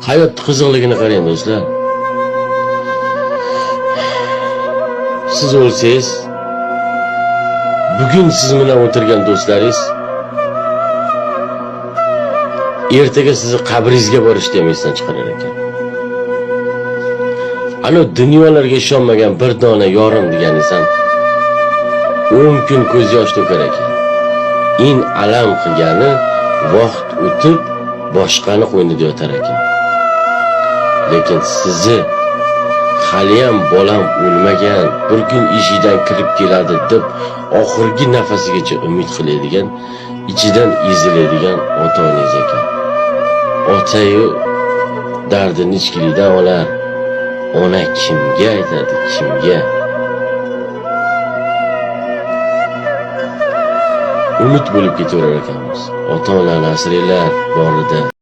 Hayot qiziqligini qarang do'stlar. Siz o'lsangiz, bugun siz bilan o'tirgan do'stlaringiz ertaga sizni qabringizga borishni emasdan chiqarar ekan. Ana dunyolarga ishonmagan bir dona yorim deganingiz ham 10 kun ko'z yosh to'kar ekan. In alam qilgani vaqt o'tib boshqani qo'ynida yotar ekan. Lekin sizni haliyam bolam o'lmagan, bir kun eshigidan kirib keladi deb oxirgi nafasigacha umid qiladigan, ichidan eziladigan ota-onangiz ekan. Otayu dardini ichkilidan olar. Ona kimga aytadi, kimga? Umid bo'lib ketaverar ekanmiz. Ota-onani asranglar borida.